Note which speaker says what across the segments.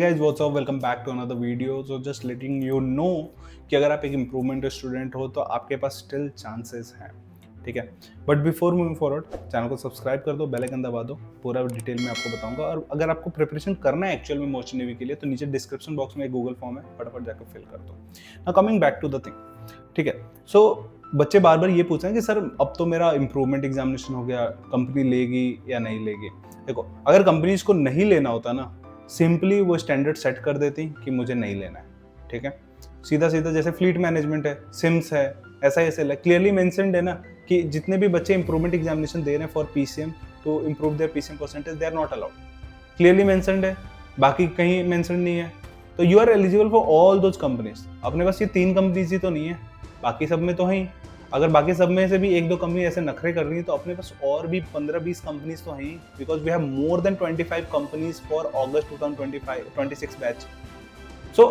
Speaker 1: Guys what's up, welcome back to another video. So just letting you know कि अगर आप एक improvement student हो तो आपके पास स्टिल चांसेस हैं, ठीक है। But before moving forward, channel को सब्सक्राइब कर दो, बेल आइकन दबा दो। पूरा डिटेल में आपको बताऊंगा। और अगर आपको प्रिपरेशन करना है एक्चुअल में मर्चेंट नेवी के लिए तो नीचे डिस्क्रिप्शन बॉक्स में एक गूगल फॉर्म है, फटाफट जाकर फिल कर दो। Now coming back to the thing, ठीक है। सो बच्चे बार बार ये पूछ रहे हैं कि सर अब तो मेरा इम्प्रूवमेंट एग्जामिनेशन हो गया, कंपनी लेगी या नहीं लेगी। देखो, अगर कंपनी इसको नहीं लेना होता ना, सिंपली वो स्टैंडर्ड सेट कर देती कि मुझे नहीं लेना है, ठीक है। सीधा सीधा जैसे फ्लीट मैनेजमेंट है, सिम्स है, SISL है, क्लियरली मेंशन्ड है ना कि जितने भी बच्चे इंप्रूवमेंट एग्जामिनेशन दे रहे हैं for PCM to improve their PCM percentage, they are not allowed. Clearly mentioned है, बाकी कहीं मेंशन नहीं है। तो you are eligible for all those companies. अपने पास ये 3 कंपनीज ही तो नहीं है, बाकी सब में तो है ही। अगर बाकी सब में से भी 1-2 कंपनी ऐसे नखरे कर रही है तो अपने पास और भी 15-20 कंपनीज तो हैं ही, because we have more than 25 companies for August 2026 batch. So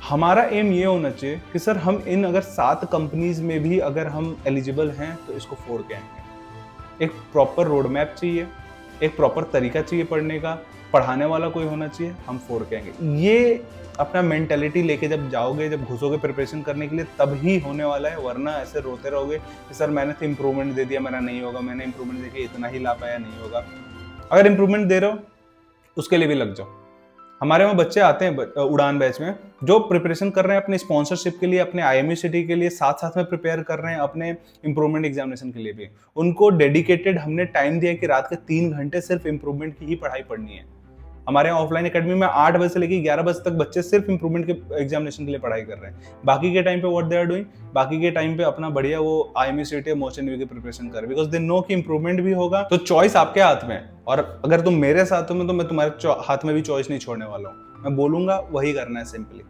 Speaker 1: हमारा एम ये होना चाहिए कि सर हम इन अगर 7 कंपनीज में भी अगर हम एलिजिबल हैं तो इसको फोड़ के आएंगे। एक प्रॉपर रोड मैप चाहिए, एक प्रॉपर तरीका चाहिए पढ़ने का, पढ़ाने वाला कोई होना चाहिए, हम फोड़ के आएंगे। ये अपना मेंटेलिटी लेके जब जाओगे, जब घुसोगे प्रिपरेशन करने के लिए, तब ही होने वाला है। वरना ऐसे रोते रहोगे कि सर मैंने तो इंप्रूवमेंट दे दिया, मेरा नहीं होगा, मैंने इंप्रूवमेंट देके इतना ही ला पाया, नहीं होगा। अगर इंप्रूवमेंट दे रहे हो उसके लिए भी लग जाओ। हमारे वहाँ बच्चे आते हैं उड़ान बैच में, जो प्रिपरेशन कर रहे हैं अपने स्पॉन्सरशिप के लिए, अपने IMU सिटी के लिए, साथ साथ में प्रिपेयर कर रहे हैं अपने इंप्रूवमेंट एग्जामिनेशन के लिए भी। उनको डेडिकेटेड हमने टाइम दिया कि रात के 3 घंटे सिर्फ इंप्रूवमेंट की ही पढ़ाई पढ़नी है। हमारे यहाँ ऑफलाइन एकेडमी में 8 बजे से लेकर 11 बजे तक बच्चे सिर्फ इंप्रूवमेंट के एग्जामिनेशन के लिए पढ़ाई कर रहे हैं। बाकी के टाइम पे व्हाट दे आर डूइंग, बाकी के टाइम पे अपना बढ़िया वो IMU सीटी या मर्चेंट नेवी की प्रिपरेशन कर रहे हैं, बिकॉज दे नो कि इंप्रूवमेंट भी होगा। तो चॉइस आपके हाथ में है, और अगर तुम मेरे साथ हो तो मैं तुम्हारे हाथ में भी चॉइस नहीं छोड़ने वाला हूँ। मैं बोलूंगा वही करना है सिंपली,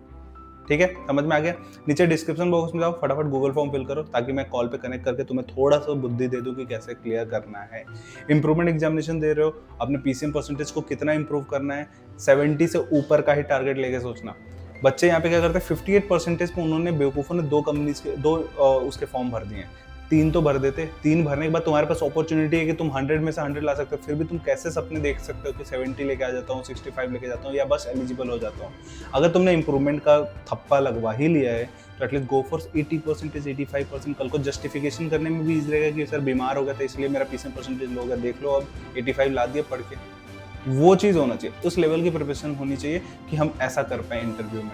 Speaker 1: ठीक है। समझ में आ गया? नीचे डिस्क्रिप्शन बॉक्स में जाओ, फटाफट गूगल फॉर्म फिल करो ताकि मैं कॉल पे कनेक्ट करके तुम्हें थोड़ा सा बुद्धि दे दूं कि कैसे क्लियर करना है। इंप्रूवमेंट एग्जामिनेशन दे रहे हो, अपने PCM परसेंटेज को कितना इंप्रूव करना है, 70 से ऊपर का ही टारगेट लेके सोचना। बच्चे यहाँ पे क्या करते हैं, 58 परसेंटेज पे उन्होंने बेवकूफ़ों ने 2 कंपनीज के 2 उसके फॉर्म भर दिए हैं। 3 तो भर देते, 3 भरने के बाद तुम्हारे पास अपॉर्चुनिटी है कि तुम 100 में से 100 ला सकते हो। फिर भी तुम कैसे सपने देख सकते हो कि 70 लेके आ जाता हूँ, 65 लेके जाता हूँ, या बस एलिजिबल हो जाता हूँ। अगर तुमने इंप्रूवमेंट का थप्पा लगवा ही लिया है तो एटलीस्ट गो फॉर 80%, 85%। कल को जस्टिफिकेशन करने में भी इजी रहेगा कि सर बीमार हो गया था इसलिए मेरा PCM परसेंटेज लो गया, देख लो अब 85 ला दिए पढ़ के। वो चीज़ होना चाहिए, उस लेवल की प्रिपरेशन होनी चाहिए कि हम ऐसा कर पाए इंटरव्यू में,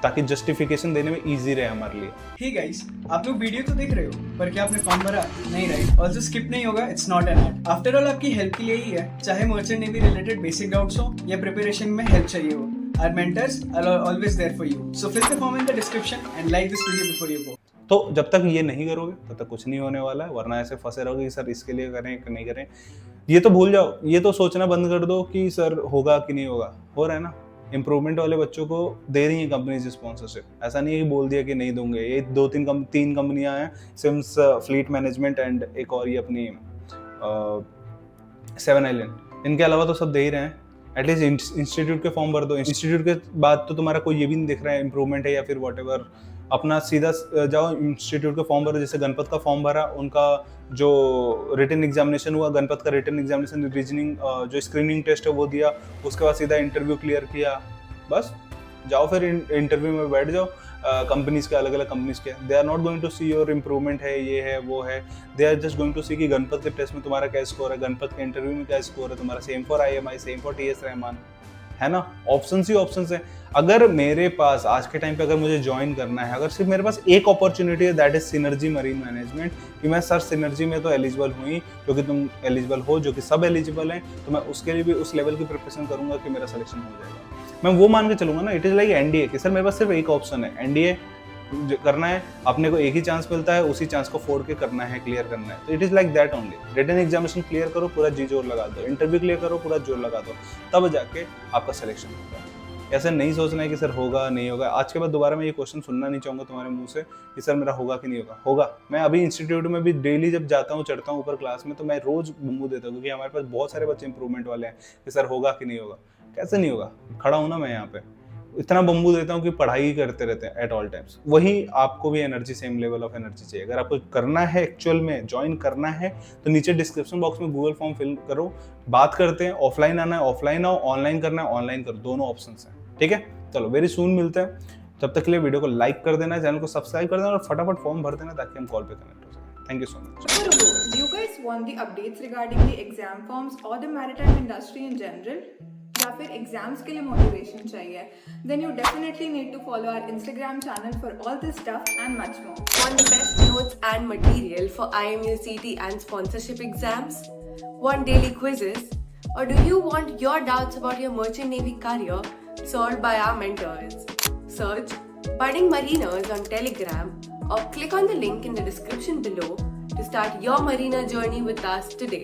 Speaker 1: ताकि जस्टिफिकेशन देने में इजी रहे हमारे लिए।
Speaker 2: हे गाइस, आप लोग वीडियो तो देख रहे हो, पर क्या आपने फॉर्म भरा? नहीं, राइट। ऑल्सो स्किप नहीं होगा, it's not an ad. After all आपकी हेल्प के लिए ही है, चाहे merchant navy related basic doubts हो या प्रिपरेशन में हेल्प चाहिए हो। Our mentors are always there for you. So fill the form in the description and like this video before you go.
Speaker 1: तो जब तक ये नहीं करोगे तब तक कुछ नहीं होने वाला है, वरना ऐसे फंसे रहोगे कि सर इसके लिए करें कि नहीं करें। ये तो भूल जाओ, ये तो सोचना बंद कर दो कि सर होगा कि नहीं होगा। हो रहा है ना, इंप्रूवमेंट वाले बच्चों को दे रही है कंपनीज स्पॉन्सरशिप। ऐसा नहीं है कि बोल दिया कि नहीं दूंगे। ये 2-3 कंपनियां हैं, सिम्स, फ्लीट मैनेजमेंट एंड एक और ये अपनी 7 आइलैंड। इनके अलावा तो सब दे ही रहे हैं। एटलीस्ट इंस्टीट्यूट के फॉर्म भर दो। इंस्टीट्यूट के बाद तो तुम्हारा कोई ये भी नहीं दिख रहा है इंप्रूवमेंट है या फिर व्हाटएवर, अपना सीधा जाओ इंस्टीट्यूट का फॉर्म भरो। जैसे गणपत का फॉर्म भरा, उनका जो रिटन एग्जामिनेशन हुआ, गणपत का रिटन एग्जामिनेशन, रीजनिंग जो स्क्रीनिंग टेस्ट है वो दिया, उसके बाद सीधा इंटरव्यू क्लियर किया, बस जाओ फिर इंटरव्यू में बैठ जाओ। कंपनीज के अलग अलग कंपनीज के, they are not going to see your improvement है, ये है वो है। They are just going to see कि गणपत के टेस्ट में तुम्हारा क्या स्कोर है, गणपत के इंटरव्यू में क्या स्कोर है तुम्हारा, same for IMI, same for TS Rahman, है ना। ऑप्शंस ही ऑप्शंस है। अगर मेरे पास आज के टाइम पे अगर मुझे ज्वाइन करना है, अगर सिर्फ मेरे पास एक अपॉर्चुनिटी है, that is synergy marine management, कि मैं सर सिनर्जी में तो एलिजिबल हुई, क्योंकि तुम एलिजिबल हो, जो कि सब एलिजिबल हैं, तो मैं उसके लिए भी उस लेवल की प्रिपरेशन करूंगा कि मेरा सिलेक्शन हो जाएगा। मैं वो मान के चलूंगा ना, इट इज लाइक NDA कि सर मेरे पास सिर्फ एक ऑप्शन है, NDA करना है, अपने को एक ही चांस मिलता है, उसी चांस को फोड़ के करना है, क्लियर करना है। तो it is like that only. Written examination clear करो, पूरा जी जोर लगा दो, इंटरव्यू क्लियर करो, पूरा जोर लगा दो, तब जाके आपका सिलेक्शन होगा। ऐसा नहीं सोचना है कि सर होगा नहीं होगा। आज के बाद दोबारा मैं ये क्वेश्चन सुनना नहीं चाहूँगा तुम्हारे मुंह से कि सर मेरा होगा कि नहीं होगा। होगा। मैं अभी इंस्टीट्यूट में भी डेली जब जाता हूँ, चढ़ता हूँ ऊपर क्लास में, तो मैं रोज बम्बू देता हूँ, क्योंकि हमारे पास बहुत सारे बच्चे इंप्रूवमेंट वाले हैं कि सर होगा कि नहीं होगा। कैसे नहीं होगा, खड़ा हूँ ना मैं यहाँ पे, इतना बम्बू देता हूँ कि पढ़ाई करते रहते हैं एट ऑल टाइम्स। वही आपको भी energy, same level of energy चाहिए। अगर आपको करना है, एक्चुअल में ज्वाइन करना है, तो नीचे डिस्क्रिप्शन बॉक्स में गूगल फॉर्म फिल करो। बात करते हैं, ऑफलाइन आना है ऑफलाइन आओ, ऑनलाइन करना है ऑनलाइन करो, दोनों ऑप्शंस हैं। ठीक है, चलो वेरी सून मिलते हैं। तब तक के लिए वीडियो को लाइक कर देना, चैनल को सब्सक्राइब कर देना और फटाफट फॉर्म भर देना ताकि हम कॉल पे कनेक्ट हो सकें। Thank you so much.
Speaker 3: Do you guys want the updates regarding the exam forms or the maritime industry in general? या फिर एग्जाम्स के लिए मोटिवेशन चाहिए? Then you definitely need to follow our Instagram channel for all this stuff and much more.
Speaker 4: Want the best notes and material for IMU CT and sponsorship exams? Want daily quizzes? Or do you want your doubts about your merchant navy career solved by our mentors? Search Budding Mariners on Telegram or click on the link in the description below to start your marina journey with us today.